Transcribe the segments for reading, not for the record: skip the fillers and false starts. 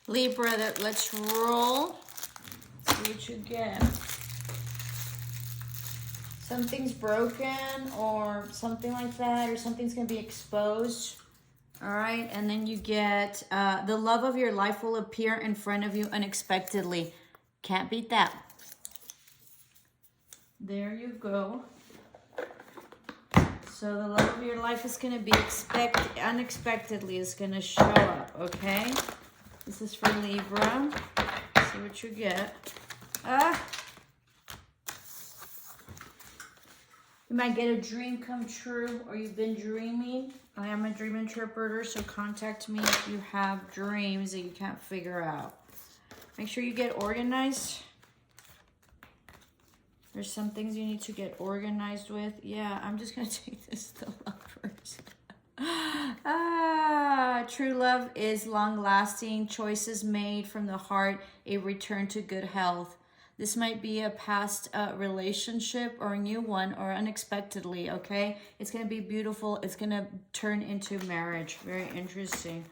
Libra, let's roll. See what you get. Something's broken or something like that, or something's going to be exposed. All right, and then you get the love of your life will appear in front of you unexpectedly. Can't beat that. There you go. So the love of your life is going to be unexpectedly is going to show up, okay? This is for Libra. See what you get. You might get a dream come true, or you've been dreaming. I am a dream interpreter, so contact me if you have dreams that you can't figure out. Make sure you get organized. There's some things you need to get organized with. Yeah, I'm just going to take this to lovers. True love is long-lasting. Choices made from the heart, a return to good health. This might be a past relationship or a new one, or unexpectedly, okay? It's going to be beautiful. It's going to turn into marriage. Very interesting.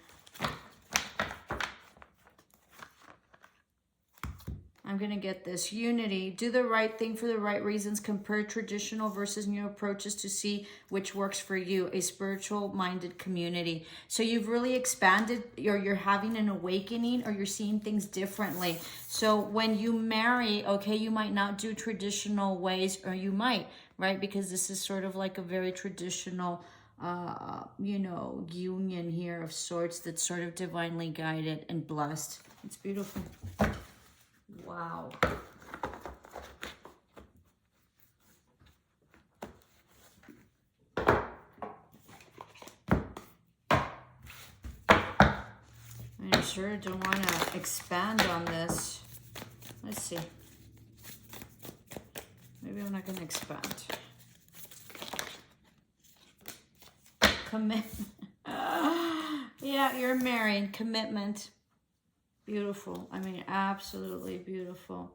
I'm going to get this. Unity. Do the right thing for the right reasons. Compare traditional versus new approaches to see which works for you. A spiritual-minded community. So you've really expanded, or you're having an awakening, or you're seeing things differently. So when you marry, okay, you might not do traditional ways, or you might, right? Because this is sort of like a very traditional, you know, union here of sorts that's sort of divinely guided and blessed. It's beautiful. Wow. I sure don't want to expand on this. Let's see. Maybe I'm not going to expand. Commitment. Yeah, you're married. Commitment. Beautiful. I mean, absolutely beautiful.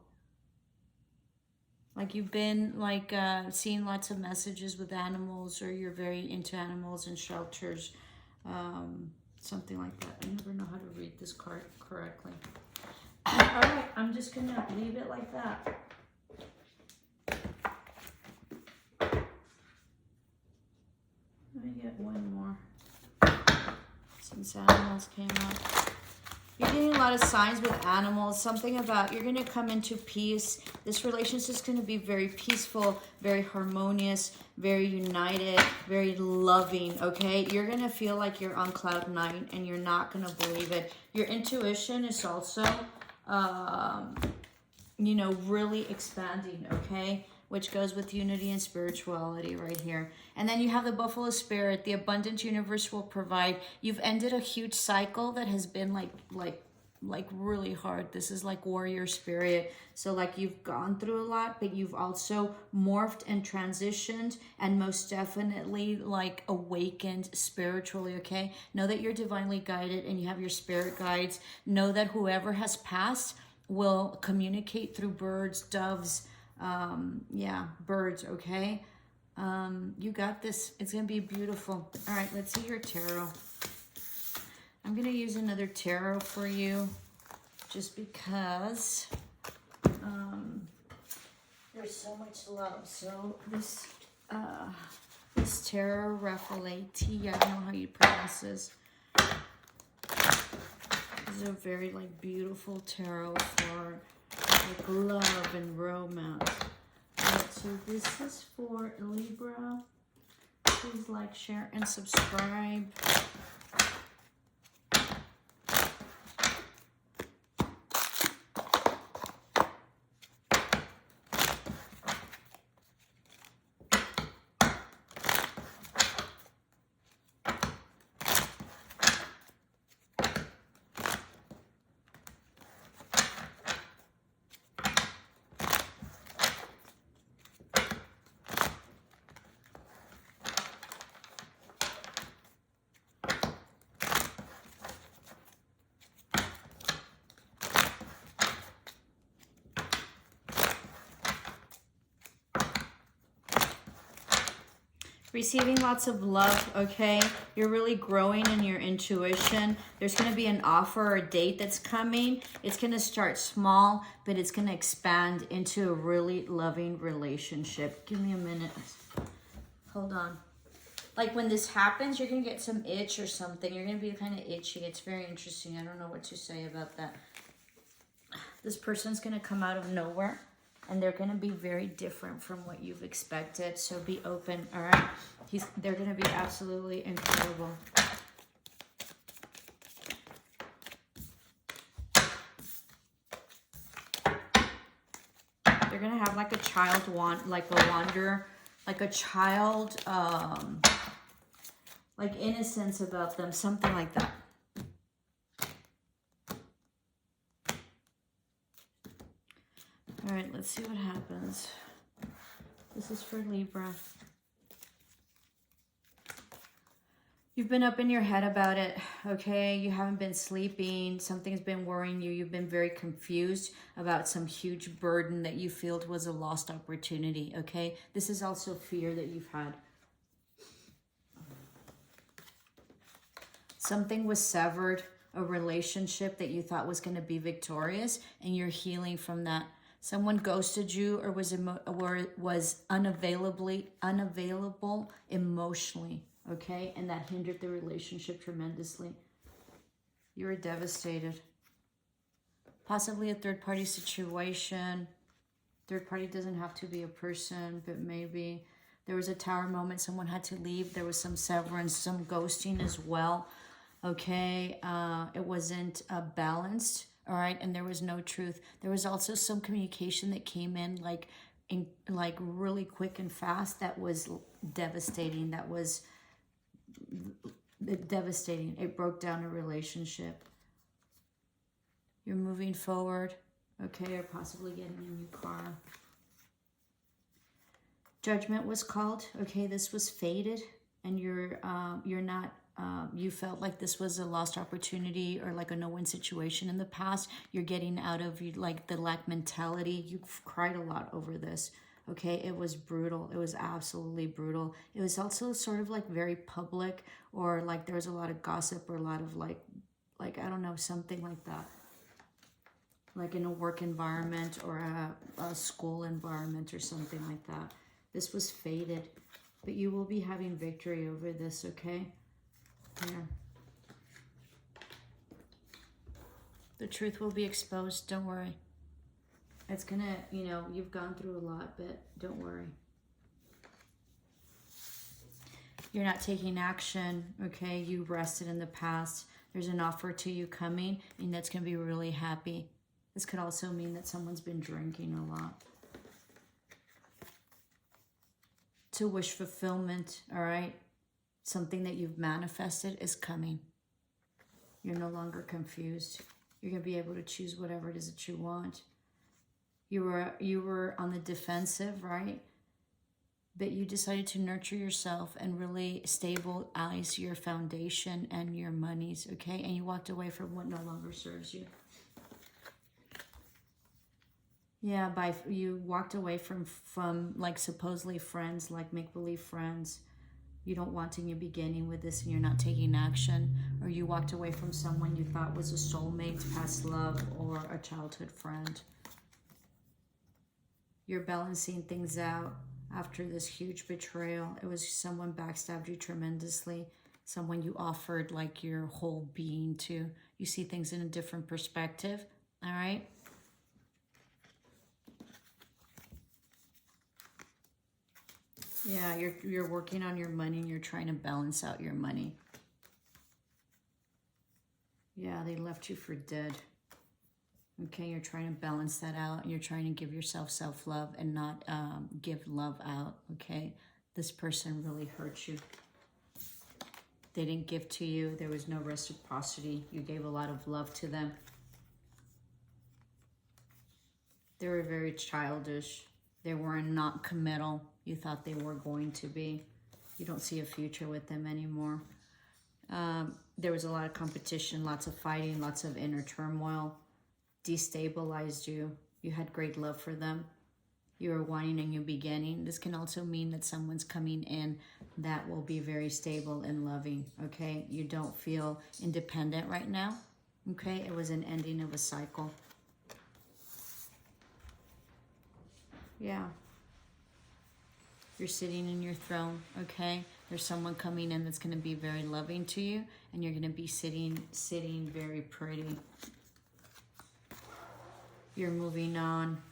Like you've been like seeing lots of messages with animals, or you're very into animals and shelters. Something like that. I never know how to read this card correctly. All right, I'm just going to leave it like that. Let me get one more. Since animals came up. You're getting a lot of signs with animals. Something about you're going to come into peace. This relationship is going to be very peaceful, very harmonious, very united, very loving, okay? You're going to feel like you're on cloud nine, and you're not going to believe it. Your intuition is also, you know, really expanding, okay? Which goes with unity and spirituality right here. And then you have the buffalo spirit. The abundant universe will provide. You've ended a huge cycle that has been like really hard. This is like warrior spirit. So like you've gone through a lot, but you've also morphed and transitioned, and most definitely like awakened spiritually, okay? Know that you're divinely guided, and you have your spirit guides. Know that whoever has passed will communicate through birds, doves, yeah, birds, okay? You got this. It's gonna be beautiful. All right, let's see your tarot. I'm gonna use another tarot for you, just because there's so much love. So this this tarot Raffaeletti, I don't know how you pronounce this. This is a very like beautiful tarot for like love and romance. Right, so this is for Libra. Please like, share, and subscribe. Receiving lots of love, okay? You're really growing in your intuition. There's going to be an offer or a date that's coming. It's going to start small, but it's going to expand into a really loving relationship. Give me a minute. Hold on. Like when this happens, you're going to get some itch or something. You're going to be kind of itchy. It's very interesting. I don't know what to say about that. This person's going to come out of nowhere. And they're going to be very different from what you've expected. So be open, all right? They're going to be absolutely incredible. They're going to have like a child like a child, like innocence about them, something like that. All right, let's see what happens. This is for Libra. You've been up in your head about it, okay? You haven't been sleeping. Something's been worrying you. You've been very confused about some huge burden that you feel was a lost opportunity, okay? This is also fear that you've had. Something was severed, a relationship that you thought was going to be victorious, and you're healing from that. Someone ghosted you or was unavailable emotionally, okay? And that hindered the relationship tremendously. You were devastated. Possibly a third-party situation. Third party doesn't have to be a person, but maybe there was a tower moment. Someone had to leave. There was some severance, some ghosting as well, okay? It wasn't balanced. All right, and there was no truth. There was also some communication that came in like really quick and fast that was devastating. That was devastating. It broke down a relationship. You're moving forward, okay, or possibly getting a new car. Judgment was called, okay, this was fated, and you're not, you felt like this was a lost opportunity or like a no-win situation in the past. You're getting out of like the lack mentality. You've cried a lot over this, okay? It was brutal. It was absolutely brutal. It was also sort of like very public, or like there was a lot of gossip or a lot of like I don't know, something like that. Like in a work environment or a school environment or something like that. This was fated, but you will be having victory over this, okay? Here. The truth will be exposed. Don't worry. It's gonna, you know, you've gone through a lot, but don't worry. You're not taking action, okay? You rested in the past. There's an offer to you coming, and that's gonna be really happy. This could also mean that someone's been drinking a lot. To wish fulfillment, all right? Something that you've manifested is coming. You're no longer confused. You're going to be able to choose whatever it is that you want. You were on the defensive, right? But you decided to nurture yourself and really stabilize your foundation and your monies, okay? And you walked away from what no longer serves you. Yeah, you walked away from like supposedly friends, like make-believe friends. You don't want to, you're beginning with this and you're not taking action. Or you walked away from someone you thought was a soulmate, past love, or a childhood friend. You're balancing things out after this huge betrayal. It was someone backstabbed you tremendously. Someone you offered like your whole being to. You see things in a different perspective, all right? Yeah, you're working on your money and you're trying to balance out your money. Yeah, they left you for dead. Okay, you're trying to balance that out. And you're trying to give yourself self-love and not give love out, okay? This person really hurt you. They didn't give to you. There was no reciprocity. You gave a lot of love to them. They were very childish. They were not committal. You thought they were going to be. You don't see a future with them anymore. There was a lot of competition, lots of fighting, lots of inner turmoil. Destabilized you. You had great love for them. You are wanting a new beginning. This can also mean that someone's coming in that will be very stable and loving, okay? You don't feel independent right now, okay? It was an ending of a cycle. Yeah. You're sitting in your throne, okay? There's someone coming in that's going to be very loving to you, and you're going to be sitting very pretty. You're moving on.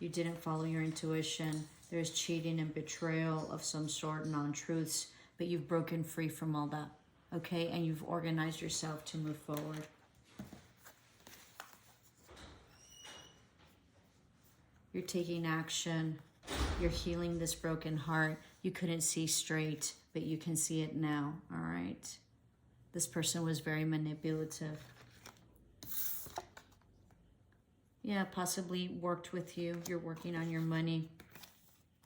You didn't follow your intuition. There's cheating and betrayal of some sort, non-truths, but you've broken free from all that, okay? And you've organized yourself to move forward. You're taking action. You're healing this broken heart. You couldn't see straight, but you can see it now, all right? This person was very manipulative. Yeah, possibly worked with you. You're working on your money,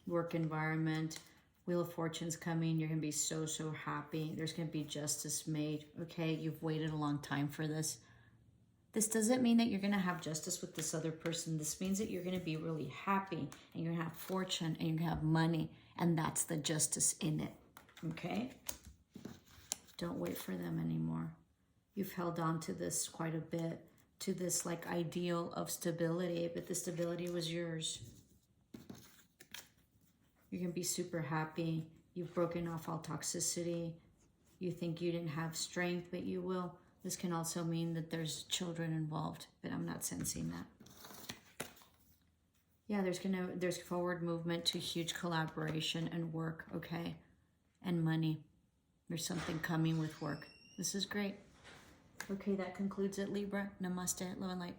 work environment. Wheel of Fortune's coming. You're going to be so, so happy. There's going to be justice made, okay? You've waited a long time for this. This doesn't mean that you're going to have justice with this other person. This means that you're going to be really happy, and you're going to have fortune, and you're going to have money, and that's the justice in it, okay? Don't wait for them anymore. You've held on to this quite a bit, to this like ideal of stability, but the stability was yours. You're going to be super happy. You've broken off all toxicity. You think you didn't have strength, but you will. This can also mean that there's children involved, but I'm not sensing that. Yeah, there's forward movement to huge collaboration and work, okay? And money. There's something coming with work. This is great. Okay, that concludes it, Libra. Namaste, love and light.